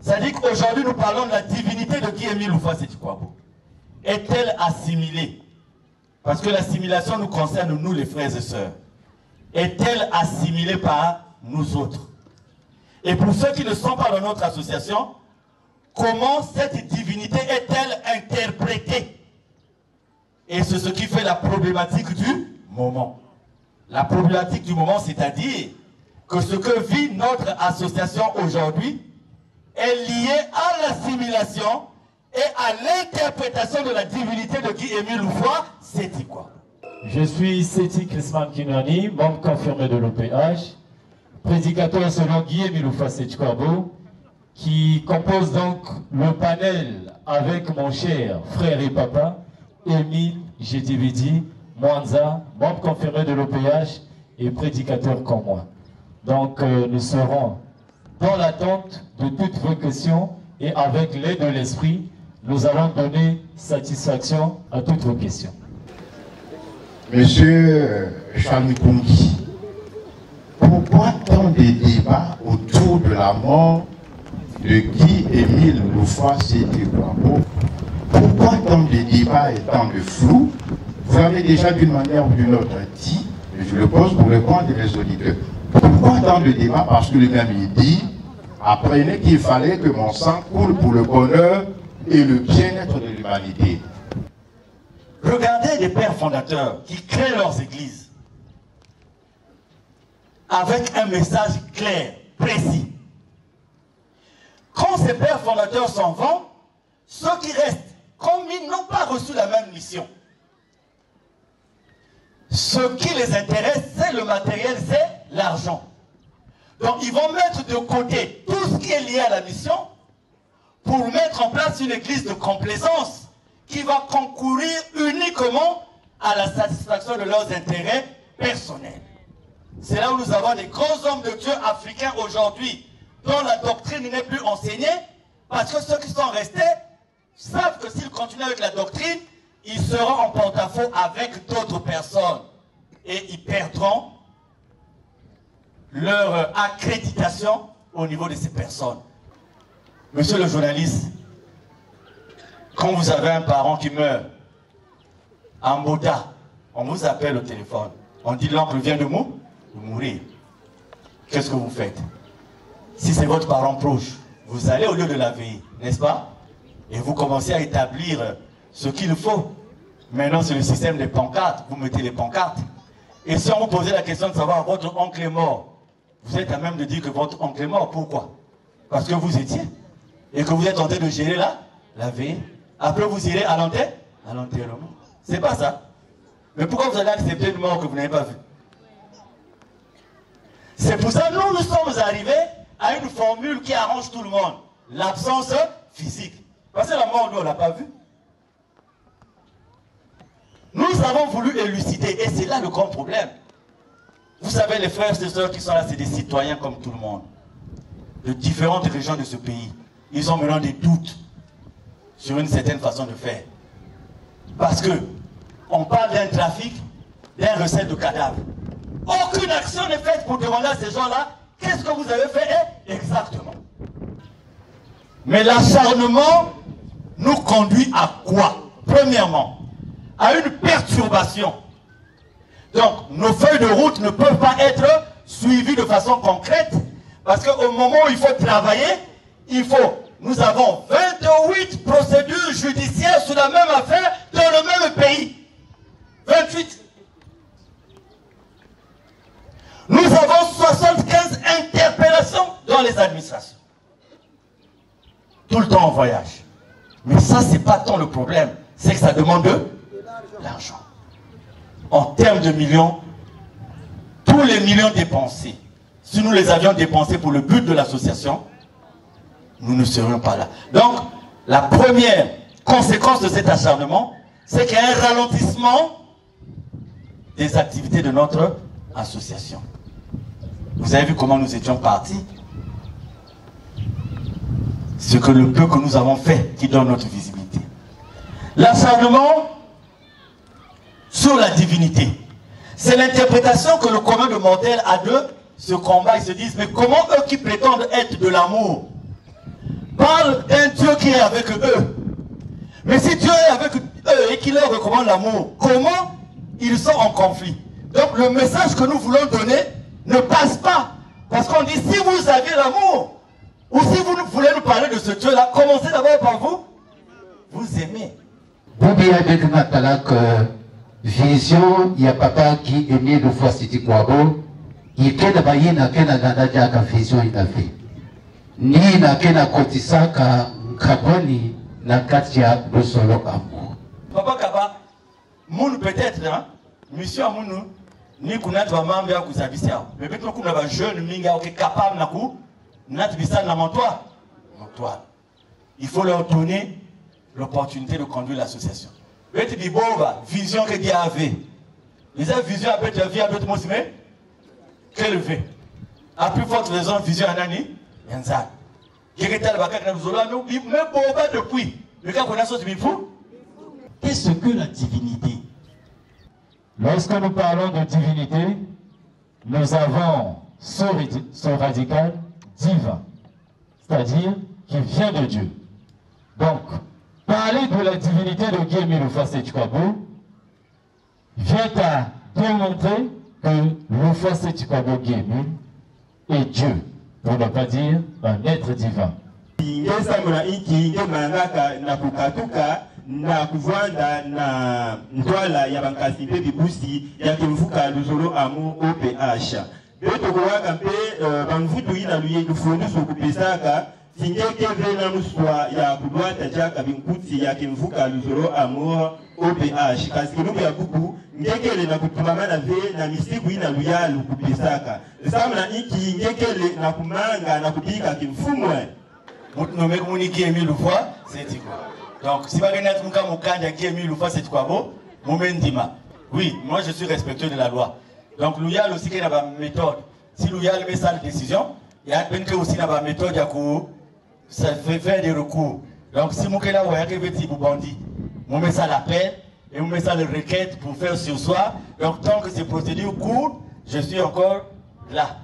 Ça dit qu'aujourd'hui nous parlons de la divinité de Guy-Émile Houphouët-Sétikwabo. Est-elle assimilée? Parce que l'assimilation nous concerne nous les frères et sœurs. Est-elle assimilée par nous autres? Et pour ceux qui ne sont pas dans notre association, comment cette divinité est-elle interprétée? Et c'est ce qui fait la problématique du moment. La problématique du moment, c'est-à-dire que ce que vit notre association aujourd'hui est lié à l'assimilation et à l'interprétation de la divinité de Guy-Émile Houphouët-Sétikwabo. Je suis Seti Chrisman Kinani, membre confirmé de l'OPH, prédicateur selon Guy-Émile Houphouët-Sétikwabo, qui compose donc le panel avec mon cher frère et papa, Émile Gétividi Mwanza, membre confirmé de l'OPH et prédicateur comme moi. Donc nous serons dans l'attente de toutes vos questions et avec l'aide de l'esprit, nous allons donner satisfaction à toutes vos questions. Monsieur Chamikungi, pourquoi tant de débats autour de la mort de Guy-Émile Houphouët-Sétikwabo? Pourquoi tant de débats et tant de flou? Vous avez déjà d'une manière ou d'une autre dit, et je le pose pour répondre à mes auditeurs. Pourquoi tant de débats? Parce que le même il dit, apprenez qu'il fallait que mon sang coule pour le bonheur et le bien-être de l'humanité. Regardez les pères fondateurs qui créent leurs églises avec un message clair, précis. Quand ces pères fondateurs s'en vont, ceux qui restent, comme ils n'ont pas reçu la même mission, ce qui les intéresse, c'est le matériel, c'est l'argent. Donc ils vont mettre de côté tout ce qui est lié à la mission pour mettre en place une église de complaisance qui va concourir uniquement à la satisfaction de leurs intérêts personnels. C'est là où nous avons des grands hommes de Dieu africains aujourd'hui dont la doctrine n'est plus enseignée parce que ceux qui sont restés savent que s'ils continuent avec la doctrine, ils seront en porte-à-faux avec d'autres personnes et ils perdront leur accréditation au niveau de ces personnes. Monsieur le journaliste, quand vous avez un parent qui meurt en Bota, on vous appelle au téléphone, on dit l'oncle vient de mourir. Qu'est-ce que vous faites? Si c'est votre parent proche, vous allez au lieu de la veille, n'est-ce pas? Et vous commencez à établir ce qu'il faut. Maintenant, c'est le système des pancartes. Vous mettez les pancartes. Et si on vous posait la question de savoir votre oncle est mort, vous êtes à même de dire que votre oncle est mort. Pourquoi? Parce que vous étiez. Et que vous êtes en train de gérer la veille. Après, vous irez à l'enterrement. C'est pas ça. Mais pourquoi vous allez accepter une mort que vous n'avez pas vue? C'est pour ça que nous sommes arrivés à une formule qui arrange tout le monde. L'absence physique. Parce que la mort, nous, on ne l'a pas vue. Nous avons voulu élucider, et c'est là le grand problème. Vous savez, les frères et sœurs qui sont là, c'est des citoyens comme tout le monde, de différentes régions de ce pays. Ils ont maintenant des doutes sur une certaine façon de faire. Parce que on parle d'un trafic, d'un recel de cadavres. Aucune action n'est faite pour demander à ces gens-là, qu'est-ce que vous avez fait exactement? Mais l'acharnement nous conduit à quoi? Premièrement, à une perturbation. Donc, nos feuilles de route ne peuvent pas être suivies de façon concrète, parce qu'au moment où il faut travailler, nous avons 28 procédures judiciaires sur la même affaire dans le même pays. 28. Nous avons 75 interpellations dans les administrations. Tout le temps en voyage. Mais ça, c'est pas tant le problème. C'est que ça demande de l'argent. En termes de millions, tous les millions dépensés, si nous les avions dépensés pour le but de l'association, nous ne serions pas là. Donc, la première conséquence de cet acharnement, c'est qu'il y a un ralentissement des activités de notre association. Vous avez vu comment nous étions partis? Ce que le peu que nous avons fait qui donne notre visibilité. L'acharnement sur la divinité. C'est l'interprétation que le commun de mortels a de ce combat. Ils se disent, mais comment eux qui prétendent être de l'amour parlent d'un Dieu qui est avec eux? Mais si Dieu est avec eux et qu'il leur recommande l'amour, comment ils sont en conflit? Donc le message que nous voulons donner ne passe pas. Parce qu'on dit, si vous avez l'amour, ou si vous voulez nous parler de ce Dieu-là, commencez d'abord par vous aimer. Vous bien avec Natalak, vision, il y a papa qui est né de fois Siti Kwabo, il kena bayina kena ganda jaka vision il a fait. Ni na kena kotisaka kaboni na katia de solo amour. Papa Kaba, moun peut-être, hein, mission moun ni kunat va mambe ya kusabisia. Mais peut-être qu'on a un jeune minga qui est capable na ku nat bisa na montoire. Il faut leur donner l'opportunité de conduire l'association. Peut-être dit bova vision que Dieu avait. Les vision a peut-être vie a peut-être mosime quelle veut. À plus forte raison vision anani yanza. Qui est tel bakak na zola mais bova depuis. Le cas qu'on a sorti bifou. Qu'est-ce que la divinité? Lorsque nous parlons de divinité, nous avons ce radical divin, c'est-à-dire qui vient de Dieu. Donc, parler de la divinité de Guy Lufa Setchkwabo vient à démontrer que Lufa Setchkwabo Guy est Dieu, pour ne pas dire un être divin. Na kuvanda na ndwala ya bankasi pe bibusi ya kimvuka luzolo amu OPH beto kuwaka mpe bamvutu ina luye lufundu sokupesaka singeke vena muswa ya kudwata jaka binkuti ya kimvuka luzolo amu OPH kasi kilubu ya buku ngekele na kutumama na ve na misiku ina luya lukupesaka samna iki ngekele na kumanga na kupika kimfumwe mutu nomeke muniki emi lufwa c'est quoi. Donc, si vous oui, moi je suis respectueux de la loi. Donc, l'Ouyal aussi qui a une méthode. Si l'Ouyal met ça de décision, il y a aussi une méthode ça fait faire des recours. Donc, si vous avez un petit bandit, vous mettez ça l'appel et vous mettez ça le requête pour faire sur soi. Donc, tant que ces procédures courent, je suis encore là.